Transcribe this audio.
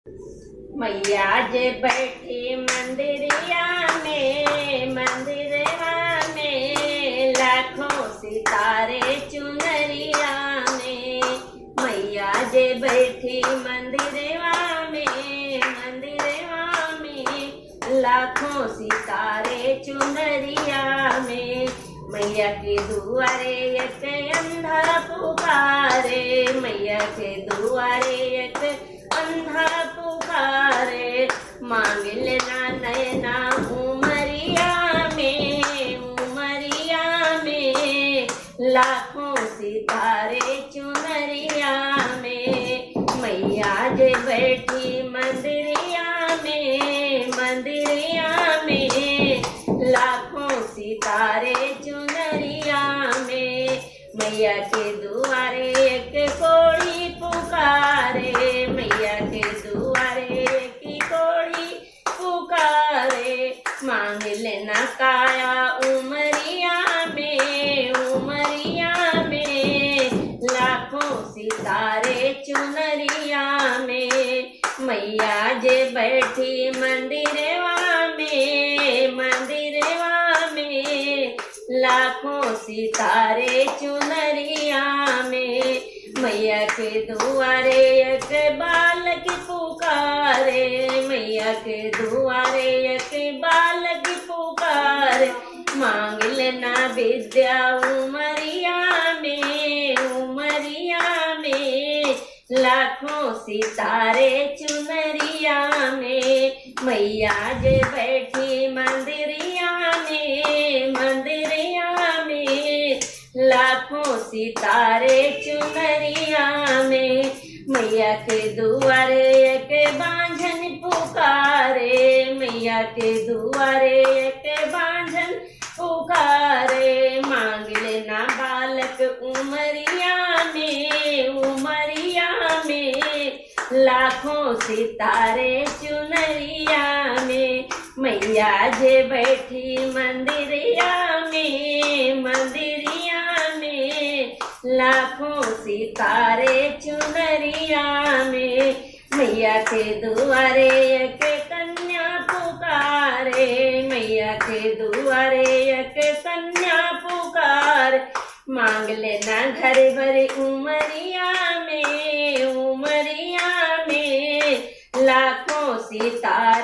मैया जे बैठी मंदिरिया में, मंदिरवा में लाखों सितारे चुनरिया में। मैया जे बैठी मंदिरवा में, मंदिरवा में लाखों सितारे चुनरिया में। मैया के दुआरे एक अंधा पुकारे, मैया के दुआरे एक अंधा पुकारे। मांग लेना नैना उमरिया में, उमरिया में लाखों सितारे चुनरिया में। मैया जे बैठी मंदिरिया में, मंदिरिया में लाखों सितारे चुनरिया में। मैया के दुआरे एक कोढ़ी पुकारे, मैया के दुआरे एक कोढ़ी पुकारे। मांग लेना काया उमरिया में, उमरिया में लाखों सितारे चुनरिया में। मैया जे बैठी मंदिरवा में, मंदिरवा में लाखों सितारे चुनरिया में। मैया के दुआरे एक बालक पुकारे, मैया के दुआरे एक बालक पुकारे। मांग लेना विद्या उमरिया में, उमरिया में लाखों सितारे चुनरिया में। मैया जे बैठी मंदिरिया में, मंदिरिया में लाखों सितारे चुनरिया में। मैया के दुआरे एक बांझन पुकारे, मैया के दुआरे एक बांझन पुकारे। मांग लेना बालक उमरिया में, उमरिया में लाखों सितारे चुनरिया में। मैया जे बैठी मंदिरिया में, मंदिरिया में लाखों सितारे चुनरिया में। मैया के दुआरे एक कन्या पुकारे, मैया के दुआरे एक कन्या पुकार। मांग लेना घर भर उमरिया में, उमरिया में लाखों सितारे